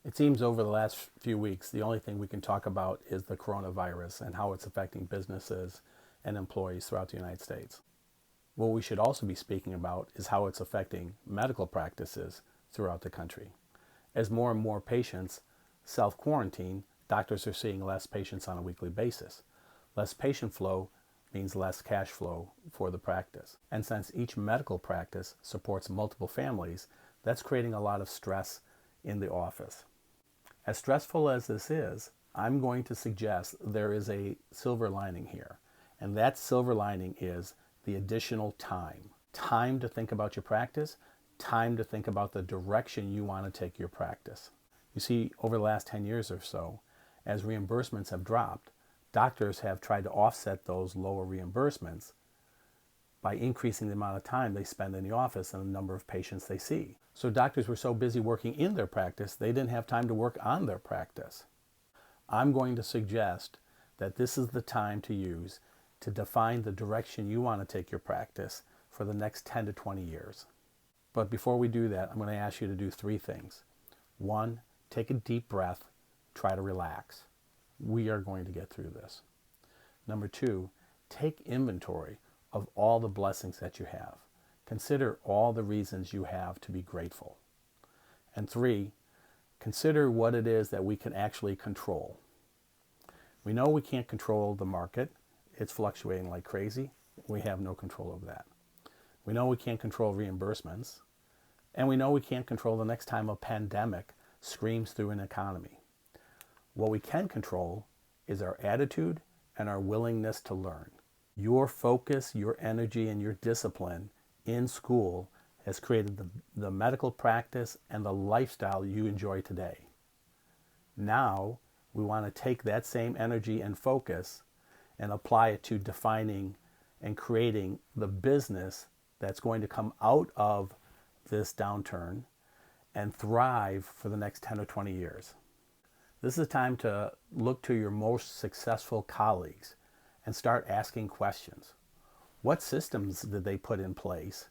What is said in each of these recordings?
It seems over the last few weeks, the only thing we can talk about is the coronavirus and how it's affecting businesses and employees throughout the United States. What we should also be speaking about is how it's affecting medical practices throughout the country. As more and more patients self-quarantine, doctors are seeing less patients on a weekly basis. Less patient flow means less cash flow for the practice. And since each medical practice supports multiple families, that's creating a lot of stress in the office. As stressful as this is, I'm going to suggest there is a silver lining here. And that silver lining is the additional time. Time to think about your practice, time to think about the direction you want to take your practice. You see, over the last 10 years or so, as reimbursements have dropped, doctors have tried to offset those lower reimbursements by increasing the amount of time they spend in the office and the number of patients they see. So doctors were so busy working in their practice, they didn't have time to work on their practice. I'm going to suggest that this is the time to use to define the direction you want to take your practice for the next 10 to 20 years. But before we do that, I'm going to ask you to do 3 things. 1, take a deep breath, try to relax. We are going to get through this. Number 2, take inventory of all the blessings that you have. Consider all the reasons you have to be grateful. And 3, consider what it is that we can actually control. We know we can't control the market. It's fluctuating like crazy. We have no control over that. We know we can't control reimbursements. And we know we can't control the next time a pandemic screams through an economy. What we can control is our attitude and our willingness to learn. Your focus, your energy, and your discipline in school has created the medical practice and the lifestyle you enjoy today. Now, we want to take that same energy and focus and apply it to defining and creating the business that's going to come out of this downturn and thrive for the next 10 or 20 years. This is a time to look to your most successful colleagues and start asking questions. What systems did they put in place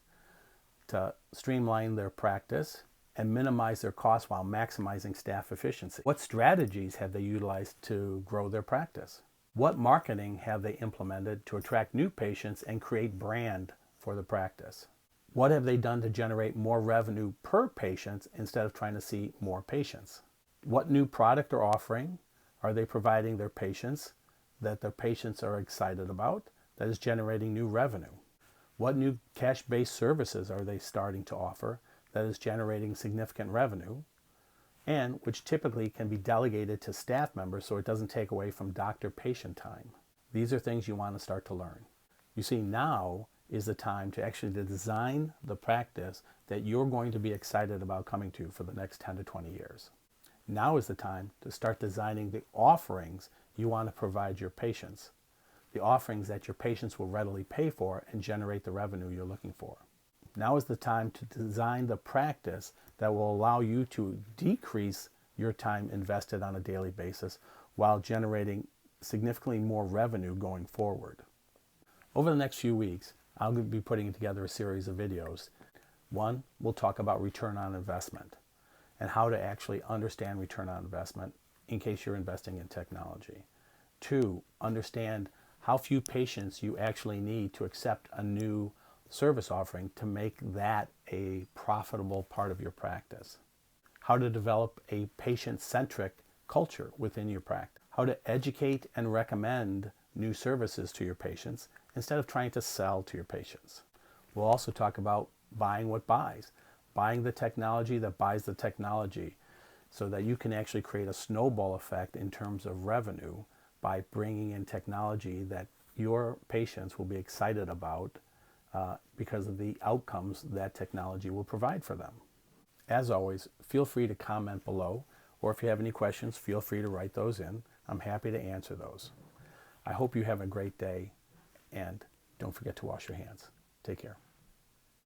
to streamline their practice and minimize their costs while maximizing staff efficiency? What strategies have they utilized to grow their practice? What marketing have they implemented to attract new patients and create brand for the practice? What have they done to generate more revenue per patient instead of trying to see more patients? What new product or offering are they providing their patients that their patients are excited about that is generating new revenue? What new cash-based services are they starting to offer that is generating significant revenue and which typically can be delegated to staff members so it doesn't take away from doctor-patient time? These are things you want to start to learn. You see, now is the time to actually design the practice that you're going to be excited about coming to for the next 10 to 20 years. Now is the time to start designing the offerings you want to provide your patients, the offerings that your patients will readily pay for and generate the revenue you're looking for. Now is the time to design the practice that will allow you to decrease your time invested on a daily basis while generating significantly more revenue going forward. Over the next few weeks, I'll be putting together a series of videos. 1, we'll talk about return on investment and how to actually understand return on investment in case you're investing in technology. 2, understand how few patients you actually need to accept a new service offering to make that a profitable part of your practice. How to develop a patient-centric culture within your practice. How to educate and recommend new services to your patients instead of trying to sell to your patients. We'll also talk about buying what buys. Buying the technology that buys the technology so that you can actually create a snowball effect in terms of revenue by bringing in technology that your patients will be excited about because of the outcomes that technology will provide for them. As always, feel free to comment below, or if you have any questions, feel free to write those in. I'm happy to answer those. I hope you have a great day, and don't forget to wash your hands. Take care.